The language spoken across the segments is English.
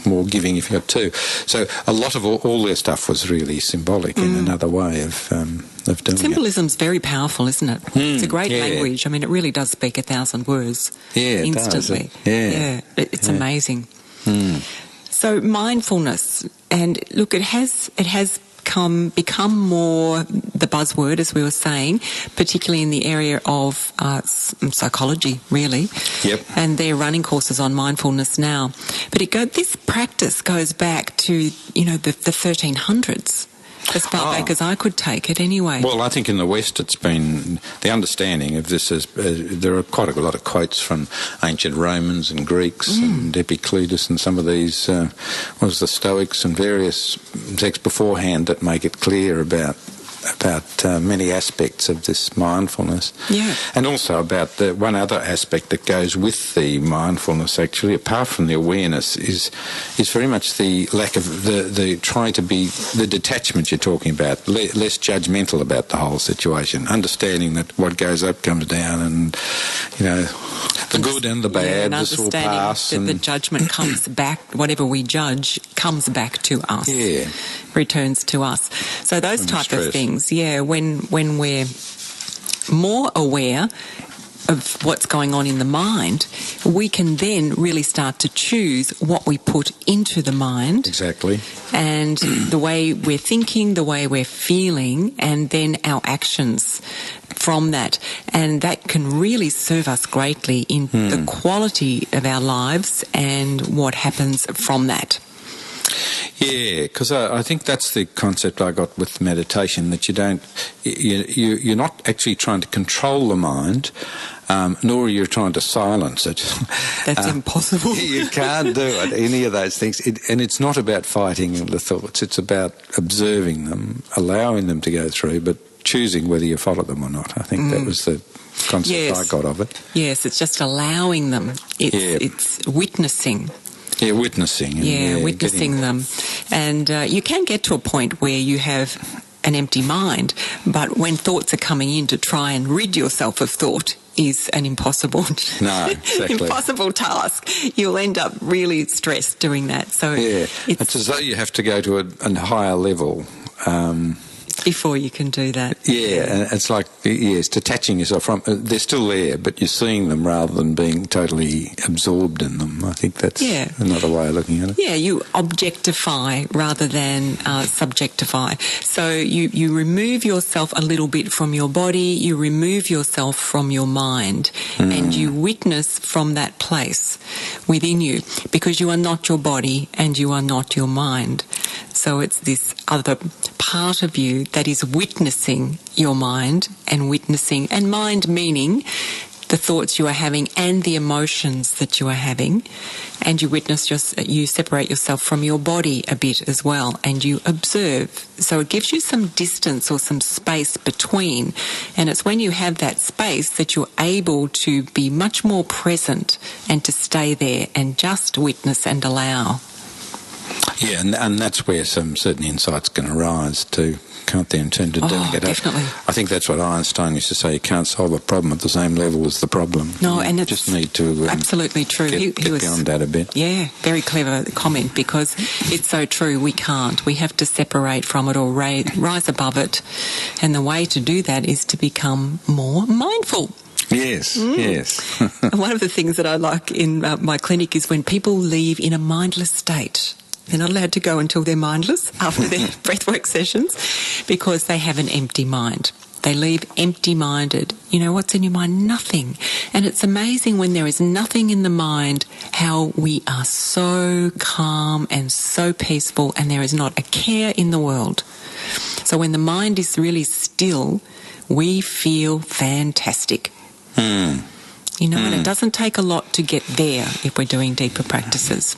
more giving if you got two. So a lot of all their stuff was really symbolic in another way of doing it. Symbolism's very powerful, isn't it? It's a great language. I mean, it really does speak 1,000 words instantly. It's amazing. So mindfulness, and look, it has become more the buzzword, as we were saying, particularly in the area of psychology, really. Yep. And they're running courses on mindfulness now. But this practice goes back to, the 1300s. As far back as I could take it anyway. Well, I think in the West it's been, the understanding of this is, there are quite a lot of quotes from ancient Romans and Greeks and Epictetus and some of these, the Stoics and various texts beforehand that make it clear about many aspects of this mindfulness. Yeah. And also about the one other aspect that goes with the mindfulness, actually, apart from the awareness, is very much the lack of the trying to be the detachment you're talking about, less judgmental about the whole situation, understanding that what goes up comes down, and the good and the bad, this will pass. And the judgment comes back, whatever we judge comes back to us. Yeah. Returns to us. So those type of things, when we're more aware of what's going on in the mind, we can then really start to choose what we put into the mind. Exactly. And the way we're thinking, the way we're feeling, and then our actions from that. And that can really serve us greatly in the quality of our lives and what happens from that. Yeah, because I think that's the concept I got with meditation, that you're not actually trying to control the mind, nor are you trying to silence it. That's impossible. You can't do it, any of those things. And it's not about fighting the thoughts. It's about observing them, allowing them to go through, but choosing whether you follow them or not. I think that was the concept I got of it. Yes, it's just allowing them. It's witnessing. Yeah, witnessing. Witnessing them. And you can get to a point where you have an empty mind, but when thoughts are coming in, to try and rid yourself of thought is an impossible impossible task. You'll end up really stressed doing that. So it's as though you have to go to a higher level before you can do that. Yeah, and it's like, it's detaching yourself from, they're still there, but you're seeing them rather than being totally absorbed in them. I think that's another way of looking at it. Yeah, you objectify rather than subjectify. So you remove yourself a little bit from your body, you remove yourself from your mind, and you witness from that place within you, because you are not your body and you are not your mind. So it's this other part of you that is witnessing your mind, and mind meaning the thoughts you are having and the emotions that you are having, and you separate yourself from your body a bit as well, and you observe. So it gives you some distance or some space between, and it's when you have that space that you're able to be much more present and to stay there and just witness and allow. Yeah, and that's where some certain insights can arise too, can't they, in terms of doing it? Definitely. I think that's what Einstein used to say, you can't solve a problem at the same level as the problem. No, you and it's just need to absolutely true. Get beyond that a bit. Yeah, very clever comment, because it's so true. We can't. We have to separate from it or rise above it. And the way to do that is to become more mindful. Yes, yes. One of the things that I like in my clinic is when people leave in a mindless state. They're not allowed to go until they're mindless after their breathwork sessions, because they have an empty mind. They leave empty-minded. You know, what's in your mind? Nothing. And it's amazing when there is nothing in the mind, how we are so calm and so peaceful, and there is not a care in the world. So when the mind is really still, we feel fantastic. And it doesn't take a lot to get there if we're doing deeper practices.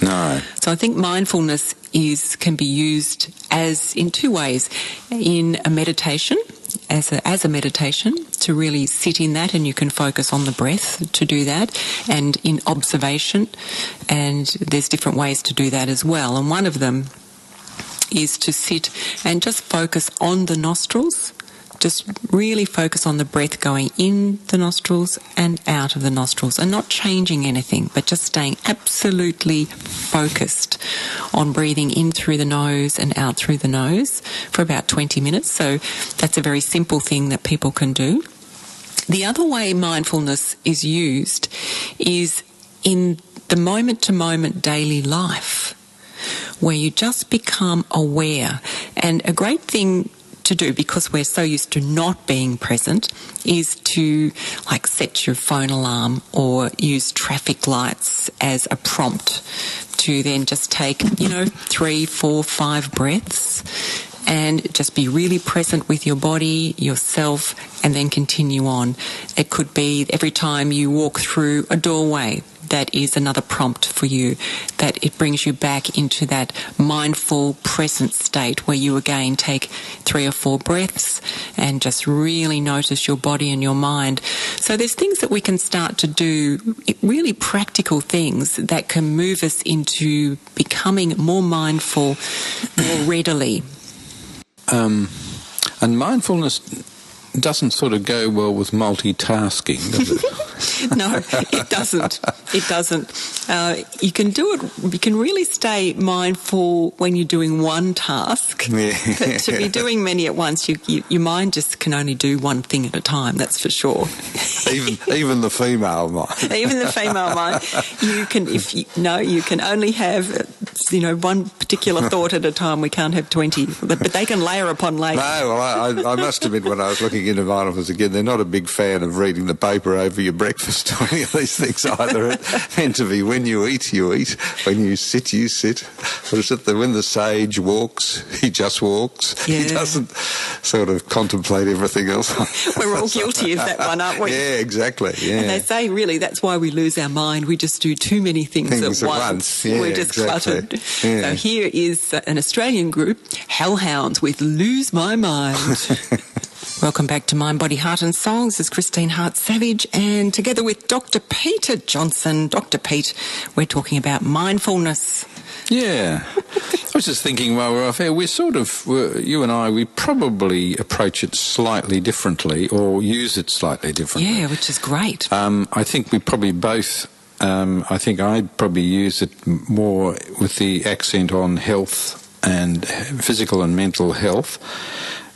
No. So I think mindfulness can be used as in two ways: in a meditation, as a meditation, to really sit in that, and you can focus on the breath to do that, and in observation, and there's different ways to do that as well. And one of them is to sit and just focus on the nostrils. just really focus on the breath going in the nostrils and out of the nostrils, and not changing anything, but just staying absolutely focused on breathing in through the nose and out through the nose for about 20 minutes. So that's a very simple thing that people can do. The other way mindfulness is used is in the moment-to-moment daily life, where you just become aware. And a great thing to do, because we're so used to not being present, is to like set your phone alarm or use traffic lights as a prompt to then just take, 3, 4, 5 breaths and just be really present with your body, yourself, and then continue on. It could be every time you walk through a doorway, that is another prompt for you, that it brings you back into that mindful present state where you again take 3 or 4 breaths and just really notice your body and your mind. So there's things that we can start to do, really practical things that can move us into becoming more mindful more readily. And mindfulness doesn't sort of go well with multitasking, does it? No, it doesn't. It doesn't. You can do it. You can really stay mindful when you're doing one task. Yeah. But to be doing many at once, your mind just can only do one thing at a time. That's for sure. Even the female mind. Even the female mind. You can only have one particular thought at a time. We can't have 20, but they can layer upon layer. No, well, I must admit, when I was looking into mindfulness again, they're not a big fan of reading the paper over your breakfast or any of these things either. It's meant to be when you eat, you eat. When you sit, you sit. What is it? When the sage walks, he just walks. Yeah. He doesn't sort of contemplate everything else. We're all guilty of that one, aren't we? Yeah, exactly. Yeah. And they say, really, that's why we lose our mind. We just do too many things at once. Yeah, we're just exactly. cluttered. Yeah. So here is an Australian group, Hellhounds, with Lose My Mind. Welcome back to Mind, Body, Heart and Soul. This is Christine Hart-Savage, and together with Dr. Peter Johnson. Dr. Pete, we're talking about mindfulness. Yeah. I was just thinking while we're off air, you and I, we probably approach it slightly differently or use it slightly differently. Yeah, which is great. I think we probably both, I think I'd probably use it more with the accent on health and physical and mental health.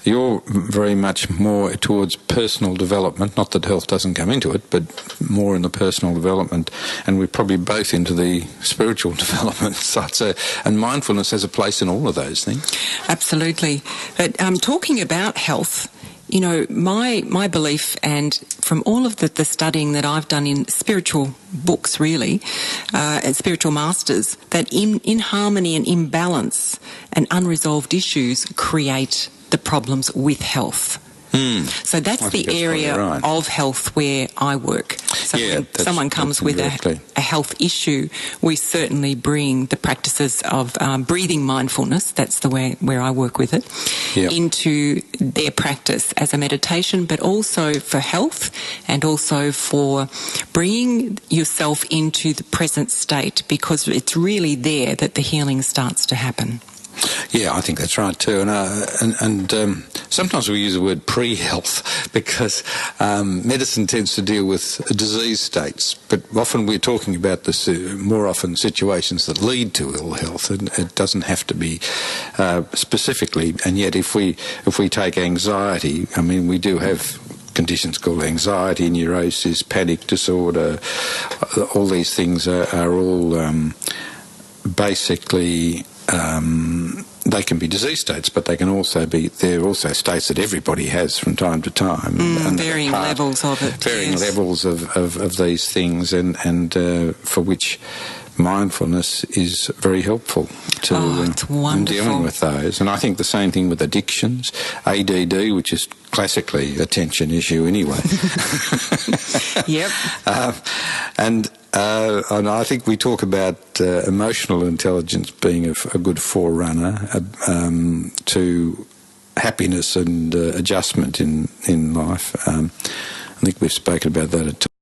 You're very much more towards personal development, not that health doesn't come into it, but more in the personal development, and we're probably both into the spiritual development side. So, and mindfulness has a place in all of those things. Absolutely. But talking about health, my belief, and from all of the studying that I've done in spiritual books, really, and spiritual masters, that in harmony and imbalance and unresolved issues create the problems with health. So that's the area of health where I work. So when someone comes with a health issue, we certainly bring the practices of breathing mindfulness, that's the way where I work with it, into their practice as a meditation, but also for health and also for bringing yourself into the present state, because it's really there that the healing starts to happen. Yeah, I think that's right too. And sometimes we use the word pre-health because medicine tends to deal with disease states, but often we're talking about this more often situations that lead to ill health, and it doesn't have to be specifically. And yet, if we take anxiety, I mean, we do have conditions called anxiety, neurosis, panic disorder. All these things are all basically. They can be disease states, but they're also states that everybody has from time to time. And varying levels of it. Varying levels of these things, and for which mindfulness is very helpful to in dealing with those. And I think the same thing with addictions, ADD, which is classically attention issue anyway. Yep. And I think we talk about emotional intelligence being a good forerunner to happiness and adjustment in life. I think we've spoken about that at times.